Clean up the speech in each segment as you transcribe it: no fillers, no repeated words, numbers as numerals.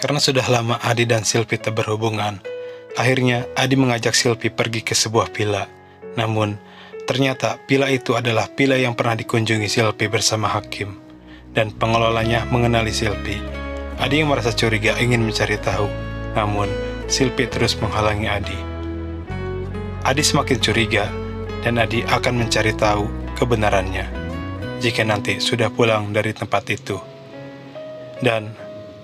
Karena sudah lama Adi dan Silvi tak berhubungan, akhirnya Adi mengajak Silvi pergi ke sebuah villa. Namun, ternyata villa itu adalah villa yang pernah dikunjungi Silvi bersama Hakim, dan pengelolanya mengenali Silvi. Adi yang merasa curiga ingin mencari tahu, namun Silvi terus menghalangi Adi. Adi semakin curiga, dan Adi akan mencari tahu kebenarannya jika nanti sudah pulang dari tempat itu. Dan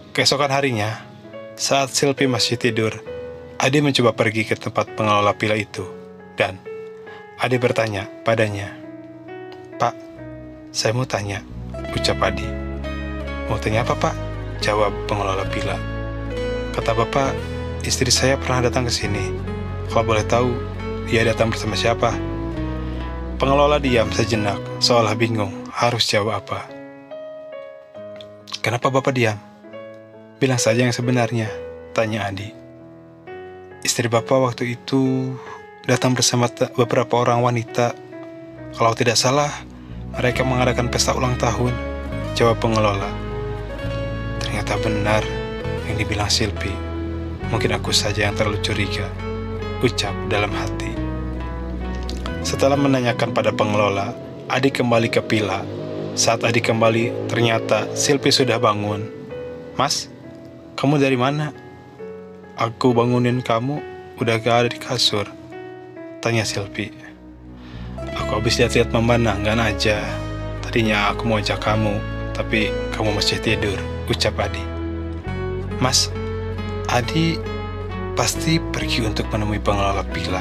keesokan harinya, saat Silvi masih tidur, Adi mencoba pergi ke tempat pengelola villa itu, dan Adi bertanya padanya, "Pak, saya mau tanya," ucap Adi. "Mau tanya apa, Pak?" jawab pengelola villa. "Kata Bapak, istri saya pernah datang ke sini. Kalau boleh tahu, dia datang bersama siapa?" Pengelola diam sejenak, seolah bingung harus jawab apa. "Kenapa Bapak diam? Bilang saja yang sebenarnya," tanya Adi. "Istri Bapak waktu itu datang bersama beberapa orang wanita. Kalau tidak salah, mereka mengadakan pesta ulang tahun," jawab pengelola. Ternyata benar yang dibilang Silvi. Mungkin aku saja yang terlalu curiga, ucap dalam hati. Setelah menanyakan pada pengelola, Adi kembali ke villa. Saat Adi kembali, ternyata Silvi sudah bangun. "Mas, kamu dari mana? Aku bangunin kamu, udah gak ada di kasur," tanya Silvi. "Aku habis lihat-lihat pemandangan aja. Tadinya aku mau ajak kamu, tapi kamu masih tidur," ucap Adi. "Mas, Adi pasti pergi untuk menemui pengelola villa.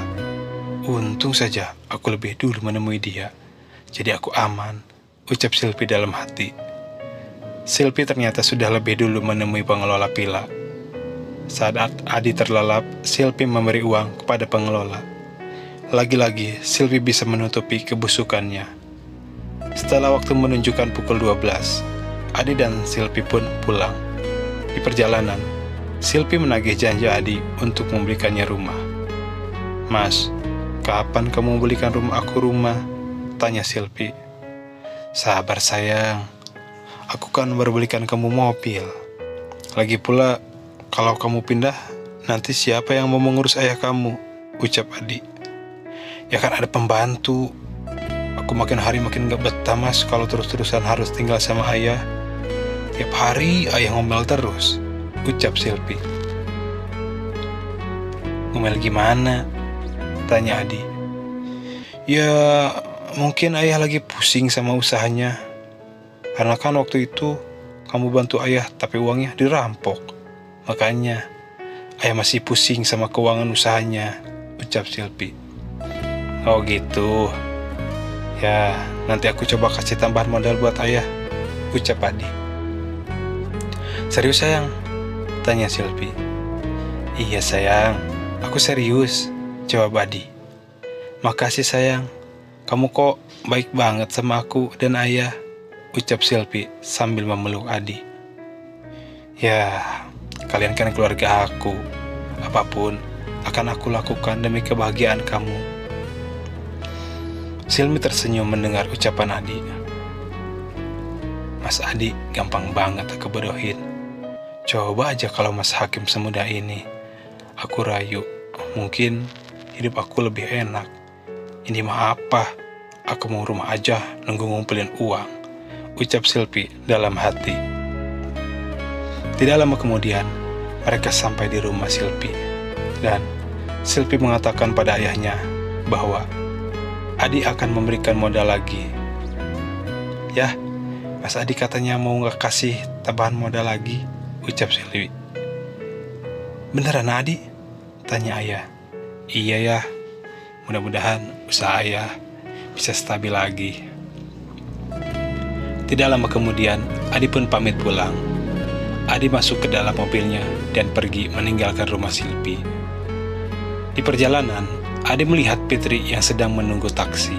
Untung saja aku lebih dulu menemui dia, jadi aku aman," ucap Silvi dalam hati. Silvi ternyata sudah lebih dulu menemui pengelola villa. Saat Adi terlelap, Silvi memberi uang kepada pengelola. Lagi-lagi, Silvi bisa menutupi kebusukannya. Setelah waktu menunjukkan pukul 12, Adi dan Silvi pun pulang. Di perjalanan, Silvi menagih janji Adi untuk membelikannya rumah. "Mas, kapan kamu belikan aku rumah?" tanya Silvi. "Sabar sayang, aku kan baru belikan kamu mobil. Lagi pula, kalau kamu pindah, nanti siapa yang mau mengurus ayah kamu?" ucap Adi. "Ya kan ada pembantu. Aku makin hari makin gak betah mas kalau terus-terusan harus tinggal sama ayah. Tiap hari ayah ngomel terus," ucap Silvi. "Ngomel gimana?" tanya Adi. "Ya, mungkin ayah lagi pusing sama usahanya. Karena kan waktu itu kamu bantu ayah tapi uangnya dirampok. Makanya ayah masih pusing sama keuangan usahanya," ucap Silvi. "Oh gitu. Ya, nanti aku coba kasih tambahan modal buat ayah," ucap Adi. "Serius sayang?" tanya Silvi. "Iya sayang, aku serius," jawab Adi. "Makasih sayang, kamu kok baik banget sama aku dan ayah," ucap Silvi sambil memeluk Adi. "Ya, kalian kan keluarga aku. Apapun akan aku lakukan demi kebahagiaan kamu." Silvi tersenyum mendengar ucapan Adi. Mas Adi gampang banget aku bodohin. Coba aja kalau Mas Hakim semudah ini. Aku rayu, mungkin hidup aku lebih enak. Ini mah apa? Aku mau rumah aja nunggu ngumpulin uang, ucap Silvi dalam hati. Tidak lama kemudian, mereka sampai di rumah Silvi. Dan Silvi mengatakan pada ayahnya bahwa Adi akan memberikan modal lagi. "Yah, Mas Adi katanya mau gak kasih tambahan modal lagi," ucap Silvi. "Beneran Adi?" tanya ayah. "Iya ya, mudah-mudahan usaha ayah bisa stabil lagi." Tidak lama kemudian, Adi pun pamit pulang. Adi masuk ke dalam mobilnya dan pergi meninggalkan rumah Silvi. Di perjalanan, Adi melihat Fitri yang sedang menunggu taksi.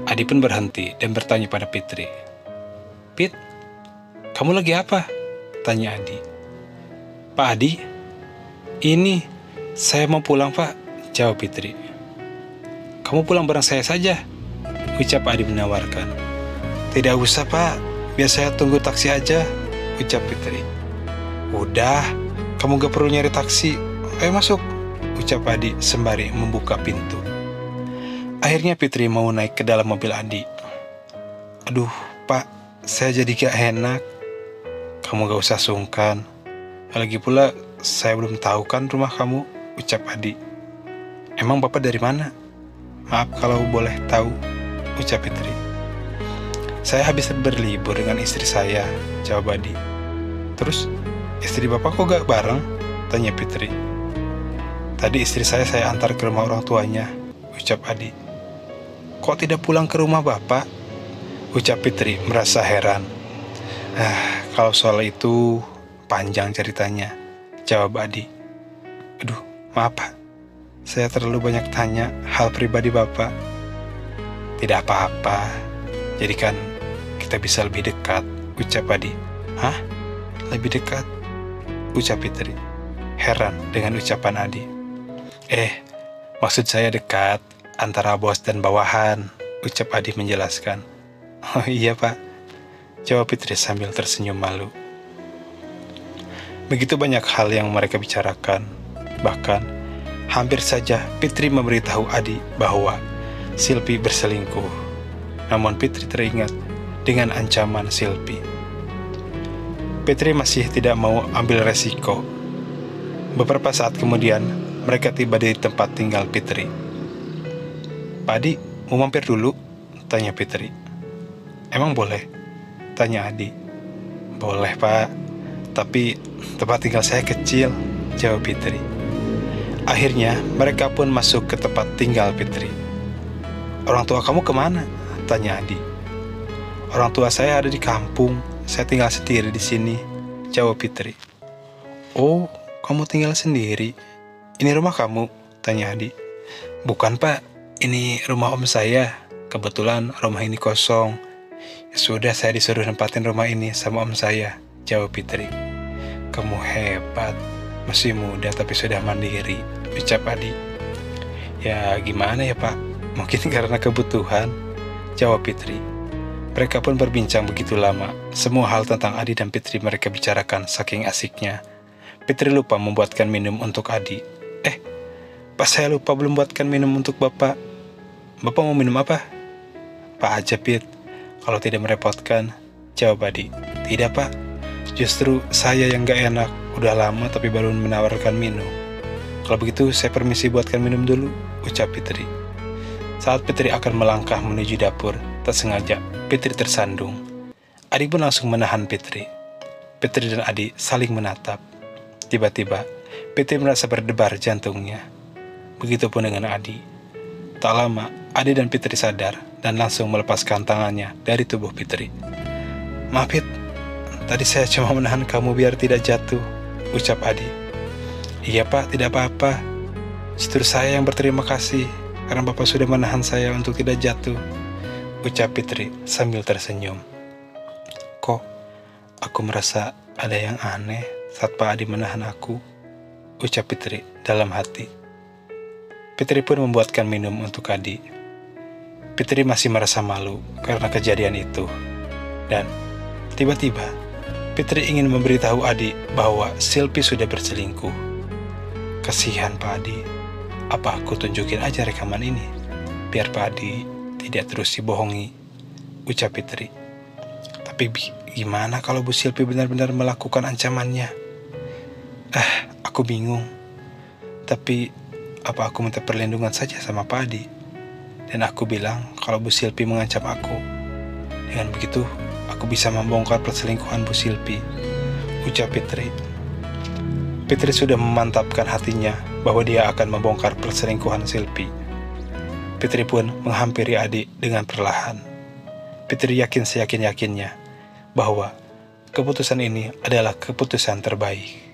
Adi pun berhenti dan bertanya pada Fitri. "Pit, kamu lagi apa?" tanya Adi. "Pak Adi, ini saya mau pulang Pak," jawab Fitri. "Kamu pulang bareng saya saja," ucap Adi menawarkan. "Tidak usah Pak, biar saya tunggu taksi aja," ucap Fitri. "Udah, Kamu gak perlu nyari taksi. Ayo masuk, ucap Adi sembari membuka pintu. Akhirnya Fitri mau naik ke dalam mobil Adi. Aduh, Pak, saya jadi gak enak. Kamu gak usah sungkan. Lagi pula, saya belum tahu kan rumah kamu, ucap Adi. Emang Bapak dari mana? Maaf kalau boleh tahu, ucap Fitri. Saya habis berlibur dengan istri saya, jawab Adi. Terus, istri Bapak kok gak bareng? Tanya Fitri. Tadi istri saya antar ke rumah orang tuanya, ucap Adi. Kok tidak pulang ke rumah Bapak? Ucap Fitri merasa heran. Kalau soal itu panjang ceritanya, jawab Adi. Aduh, maaf Pak, saya terlalu banyak tanya hal pribadi Bapak. Tidak apa-apa, jadi kan kita bisa lebih dekat, ucap Adi. Hah? Lebih dekat? Ucap Fitri, heran dengan ucapan Adi. Maksud saya dekat antara bos dan bawahan, ucap Adi menjelaskan. Oh iya Pak, jawab Fitri sambil tersenyum malu. Begitu banyak hal yang mereka bicarakan. Bahkan, hampir saja Fitri memberitahu Adi bahwa Silpi berselingkuh. Namun Fitri teringat dengan ancaman Silpi. Fitri masih tidak mau ambil resiko. Beberapa saat kemudian, mereka tiba di tempat tinggal Fitri. Pak Adi, mau mampir dulu? Tanya Fitri. Emang boleh? Tanya Adi. Boleh Pak, tapi tempat tinggal saya kecil, jawab Fitri. Akhirnya mereka pun masuk ke tempat tinggal Fitri. Orang tua kamu kemana? Tanya Adi. Orang tua saya ada di kampung, saya tinggal sendiri di sini, jawab Fitri. Oh, kamu tinggal sendiri? Ini rumah kamu? Tanya Adi. Bukan Pak, ini rumah om saya. Kebetulan rumah ini kosong. Ya sudah, saya disuruh nempatin rumah ini sama om saya, jawab Fitri. Kamu hebat, masih muda tapi sudah mandiri, ucap Adi. Ya gimana ya Pak, mungkin karena kebutuhan, jawab Fitri. Mereka pun berbincang begitu lama. Semua hal tentang Adi dan Fitri mereka bicarakan saking asiknya. Fitri lupa membuatkan minum untuk Adi. Pak, saya lupa belum buatkan minum untuk Bapak. Bapak mau minum apa? Pak aja Fit, kalau tidak merepotkan, jawab Adi. Tidak Pak, justru saya yang gak enak, udah lama tapi baru menawarkan minum. Kalau begitu saya permisi buatkan minum dulu, ucap Fitri. Saat Fitri akan melangkah menuju dapur, tak sengaja Fitri tersandung. Adi pun langsung menahan Fitri. Fitri dan Adi saling menatap. Tiba-tiba Fitri merasa berdebar jantungnya. Begitupun dengan Adi. Tak lama Adi dan Fitri sadar dan langsung melepaskan tangannya dari tubuh Fitri. Maaf Fit, tadi saya cuma menahan kamu biar tidak jatuh, ucap Adi. Iya Pak, tidak apa-apa. Justru saya yang berterima kasih karena Bapak sudah menahan saya untuk tidak jatuh, ucap Fitri sambil tersenyum. Kok aku merasa ada yang aneh saat Pak Adi menahan aku, ucap Fitri dalam hati. Fitri pun membuatkan minum untuk Adi. Fitri masih merasa malu karena kejadian itu. Dan tiba-tiba Fitri ingin memberitahu Adi bahwa Silpi sudah berselingkuh. Kasihan Pak Adi. Apa aku tunjukin aja rekaman ini biar Pak Adi tidak terus dibohongi, ucap Fitri. Tapi gimana kalau Bu Silpi benar-benar melakukan ancamannya? Aku bingung. Tapi apa aku minta perlindungan saja sama Pak Adi? Dan aku bilang kalau Bu Silpi mengancam aku. Dengan begitu, aku bisa membongkar perselingkuhan Bu Silpi, ucap Fitri. Fitri sudah memantapkan hatinya bahwa dia akan membongkar perselingkuhan Silpi. Fitri pun menghampiri Adi dengan perlahan. Fitri yakin seyakin-yakinnya bahwa keputusan ini adalah keputusan terbaik.